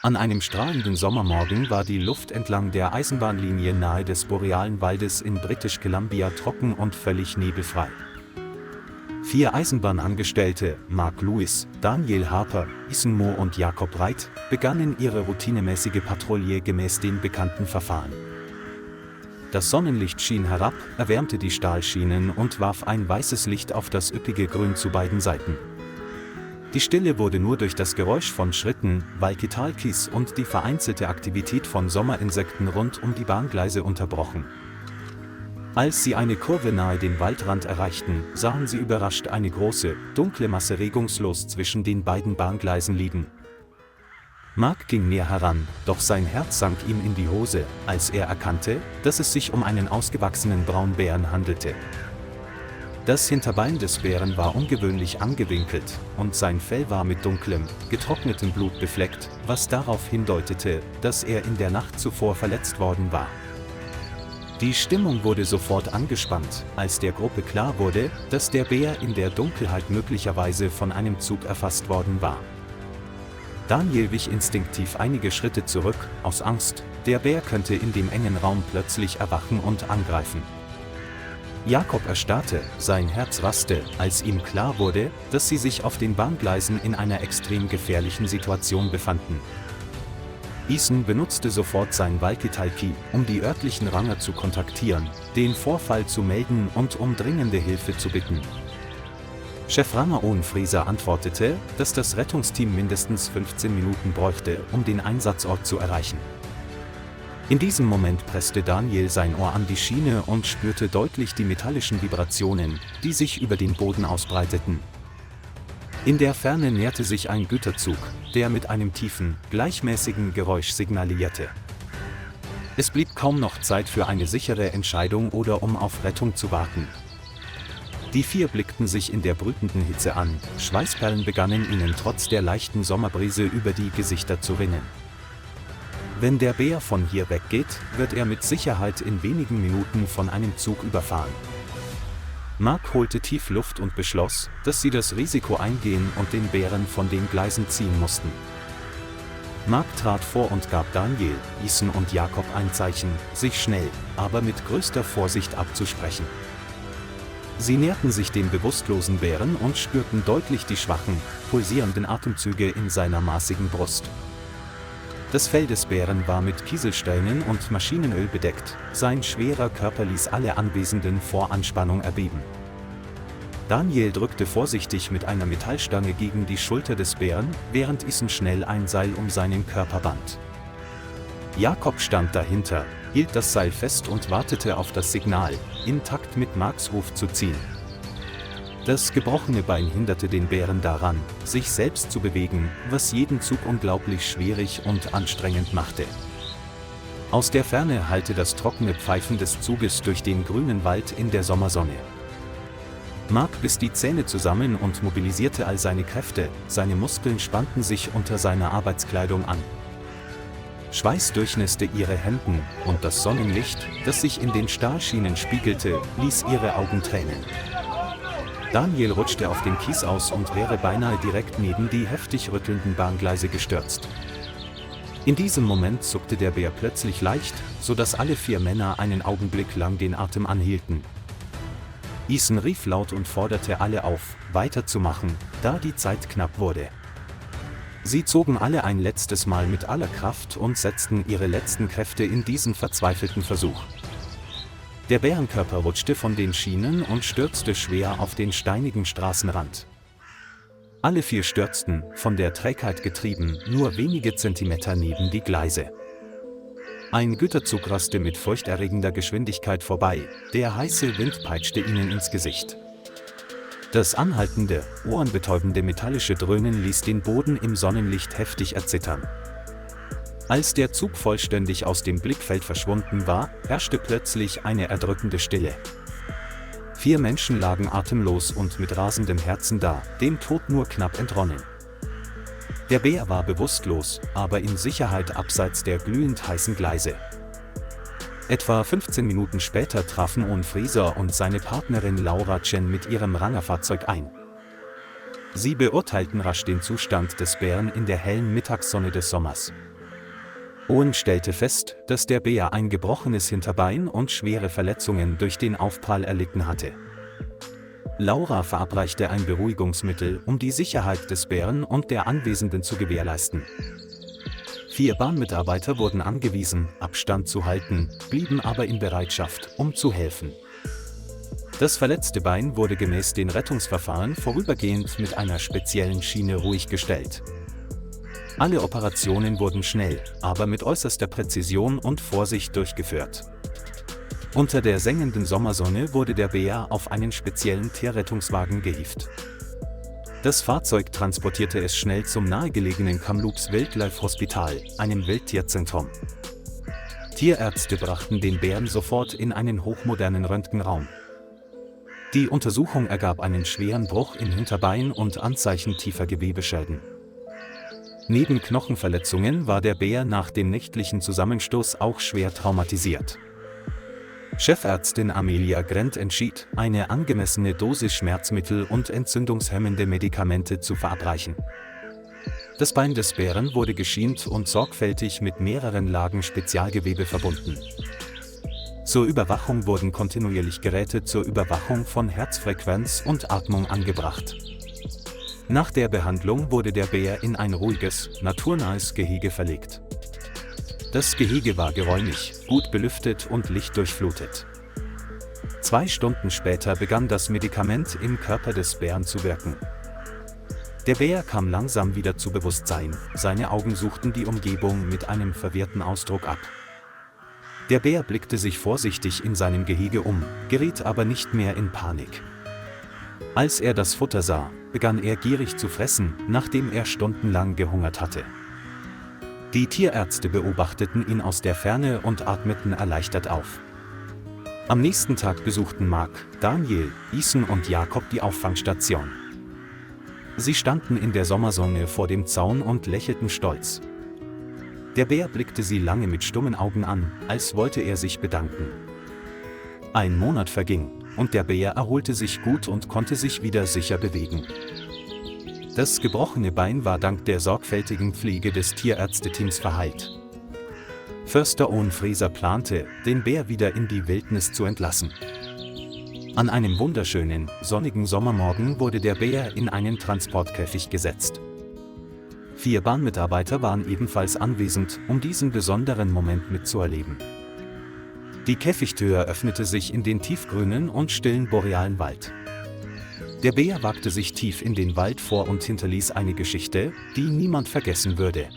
An einem strahlenden Sommermorgen war die Luft entlang der Eisenbahnlinie nahe des borealen Waldes in British Columbia trocken und völlig nebelfrei. 4 Eisenbahnangestellte, Mark Lewis, Daniel Harper, Ethan Moore und Jacob Wright, begannen ihre routinemäßige Patrouille gemäß dem bekannten Verfahren. Das Sonnenlicht schien herab, erwärmte die Stahlschienen und warf ein weißes Licht auf das üppige Grün zu beiden Seiten. Die Stille wurde nur durch das Geräusch von Schritten, Walkie-Talkies und die vereinzelte Aktivität von Sommerinsekten rund um die Bahngleise unterbrochen. Als sie eine Kurve nahe dem Waldrand erreichten, sahen sie überrascht eine große, dunkle Masse regungslos zwischen den beiden Bahngleisen liegen. Mark ging näher heran, doch sein Herz sank ihm in die Hose, als er erkannte, dass es sich um einen ausgewachsenen Braunbären handelte. Das Hinterbein des Bären war ungewöhnlich angewinkelt, und sein Fell war mit dunklem, getrocknetem Blut befleckt, was darauf hindeutete, dass er in der Nacht zuvor verletzt worden war. Die Stimmung wurde sofort angespannt, als der Gruppe klar wurde, dass der Bär in der Dunkelheit möglicherweise von einem Zug erfasst worden war. Daniel wich instinktiv einige Schritte zurück, aus Angst, der Bär könnte in dem engen Raum plötzlich erwachen und angreifen. Jacob erstarrte, sein Herz raste, als ihm klar wurde, dass sie sich auf den Bahngleisen in einer extrem gefährlichen Situation befanden. Ethan benutzte sofort sein Walkie-Talkie, um die örtlichen Ranger zu kontaktieren, den Vorfall zu melden und um dringende Hilfe zu bitten. Chef Ranger Owen Fraser antwortete, dass das Rettungsteam mindestens 15 Minuten bräuchte, um den Einsatzort zu erreichen. In diesem Moment presste Daniel sein Ohr an die Schiene und spürte deutlich die metallischen Vibrationen, die sich über den Boden ausbreiteten. In der Ferne näherte sich ein Güterzug, der mit einem tiefen, gleichmäßigen Geräusch signalisierte. Es blieb kaum noch Zeit für eine sichere Entscheidung oder um auf Rettung zu warten. Die 4 blickten sich in der brütenden Hitze an, Schweißperlen begannen ihnen trotz der leichten Sommerbrise über die Gesichter zu rinnen. Wenn der Bär von hier weggeht, wird er mit Sicherheit in wenigen Minuten von einem Zug überfahren. Mark holte tief Luft und beschloss, dass sie das Risiko eingehen und den Bären von den Gleisen ziehen mussten. Mark trat vor und gab Daniel, Ethan und Jacob ein Zeichen, sich schnell, aber mit größter Vorsicht abzusprechen. Sie näherten sich dem bewusstlosen Bären und spürten deutlich die schwachen, pulsierenden Atemzüge in seiner massigen Brust. Das Fell des Bären war mit Kieselsteinen und Maschinenöl bedeckt, sein schwerer Körper ließ alle Anwesenden vor Anspannung erbeben. Daniel drückte vorsichtig mit einer Metallstange gegen die Schulter des Bären, während Ethan schnell ein Seil um seinen Körper band. Jacob stand dahinter, hielt das Seil fest und wartete auf das Signal, im Takt mit Marks Ruf zu ziehen. Das gebrochene Bein hinderte den Bären daran, sich selbst zu bewegen, was jeden Zug unglaublich schwierig und anstrengend machte. Aus der Ferne hallte das trockene Pfeifen des Zuges durch den grünen Wald in der Sommersonne. Mark biss die Zähne zusammen und mobilisierte all seine Kräfte, seine Muskeln spannten sich unter seiner Arbeitskleidung an. Schweiß durchnässte ihre Hemden, und das Sonnenlicht, das sich in den Stahlschienen spiegelte, ließ ihre Augen tränen. Daniel rutschte auf den Kies aus und wäre beinahe direkt neben die heftig rüttelnden Bahngleise gestürzt. In diesem Moment zuckte der Bär plötzlich leicht, sodass alle 4 Männer einen Augenblick lang den Atem anhielten. Ethan rief laut und forderte alle auf, weiterzumachen, da die Zeit knapp wurde. Sie zogen alle ein letztes Mal mit aller Kraft und setzten ihre letzten Kräfte in diesen verzweifelten Versuch. Der Bärenkörper rutschte von den Schienen und stürzte schwer auf den steinigen Straßenrand. Alle 4 stürzten, von der Trägheit getrieben, nur wenige Zentimeter neben die Gleise. Ein Güterzug raste mit furchterregender Geschwindigkeit vorbei, der heiße Wind peitschte ihnen ins Gesicht. Das anhaltende, ohrenbetäubende metallische Dröhnen ließ den Boden im Sonnenlicht heftig erzittern. Als der Zug vollständig aus dem Blickfeld verschwunden war, herrschte plötzlich eine erdrückende Stille. 4 Menschen lagen atemlos und mit rasendem Herzen da, dem Tod nur knapp entronnen. Der Bär war bewusstlos, aber in Sicherheit abseits der glühend heißen Gleise. Etwa 15 Minuten später trafen Owen Fraser und seine Partnerin Laura Chen mit ihrem Rangerfahrzeug ein. Sie beurteilten rasch den Zustand des Bären in der hellen Mittagssonne des Sommers. Owen stellte fest, dass der Bär ein gebrochenes Hinterbein und schwere Verletzungen durch den Aufprall erlitten hatte. Laura verabreichte ein Beruhigungsmittel, um die Sicherheit des Bären und der Anwesenden zu gewährleisten. 4 Bahnmitarbeiter wurden angewiesen, Abstand zu halten, blieben aber in Bereitschaft, um zu helfen. Das verletzte Bein wurde gemäß den Rettungsverfahren vorübergehend mit einer speziellen Schiene ruhig gestellt. Alle Operationen wurden schnell, aber mit äußerster Präzision und Vorsicht durchgeführt. Unter der sengenden Sommersonne wurde der Bär auf einen speziellen Tierrettungswagen gehievt. Das Fahrzeug transportierte es schnell zum nahegelegenen Kamloops Wildlife Hospital, einem Wildtierzentrum. Tierärzte brachten den Bären sofort in einen hochmodernen Röntgenraum. Die Untersuchung ergab einen schweren Bruch im Hinterbein und Anzeichen tiefer Gewebeschäden. Neben Knochenverletzungen war der Bär nach dem nächtlichen Zusammenstoß auch schwer traumatisiert. Chefärztin Amelia Grant entschied, eine angemessene Dosis Schmerzmittel und entzündungshemmende Medikamente zu verabreichen. Das Bein des Bären wurde geschient und sorgfältig mit mehreren Lagen Spezialgewebe verbunden. Zur Überwachung wurden kontinuierlich Geräte zur Überwachung von Herzfrequenz und Atmung angebracht. Nach der Behandlung wurde der Bär in ein ruhiges, naturnahes Gehege verlegt. Das Gehege war geräumig, gut belüftet und lichtdurchflutet. 2 Stunden später begann das Medikament im Körper des Bären zu wirken. Der Bär kam langsam wieder zu Bewusstsein, seine Augen suchten die Umgebung mit einem verwirrten Ausdruck ab. Der Bär blickte sich vorsichtig in seinem Gehege um, geriet aber nicht mehr in Panik. Als er das Futter sah, begann er gierig zu fressen, nachdem er stundenlang gehungert hatte. Die Tierärzte beobachteten ihn aus der Ferne und atmeten erleichtert auf. Am nächsten Tag besuchten Mark, Daniel, Ethan und Jakob die Auffangstation. Sie standen in der Sommersonne vor dem Zaun und lächelten stolz. Der Bär blickte sie lange mit stummen Augen an, als wollte er sich bedanken. Ein Monat verging, und der Bär erholte sich gut und konnte sich wieder sicher bewegen. Das gebrochene Bein war dank der sorgfältigen Pflege des Tierärzteteams verheilt. Förster Owen Fraser plante, den Bär wieder in die Wildnis zu entlassen. An einem wunderschönen, sonnigen Sommermorgen wurde der Bär in einen Transportkäfig gesetzt. 4 Bahnmitarbeiter waren ebenfalls anwesend, um diesen besonderen Moment mitzuerleben. Die Käfigtür öffnete sich in den tiefgrünen und stillen borealen Wald. Der Bär wagte sich tief in den Wald vor und hinterließ eine Geschichte, die niemand vergessen würde.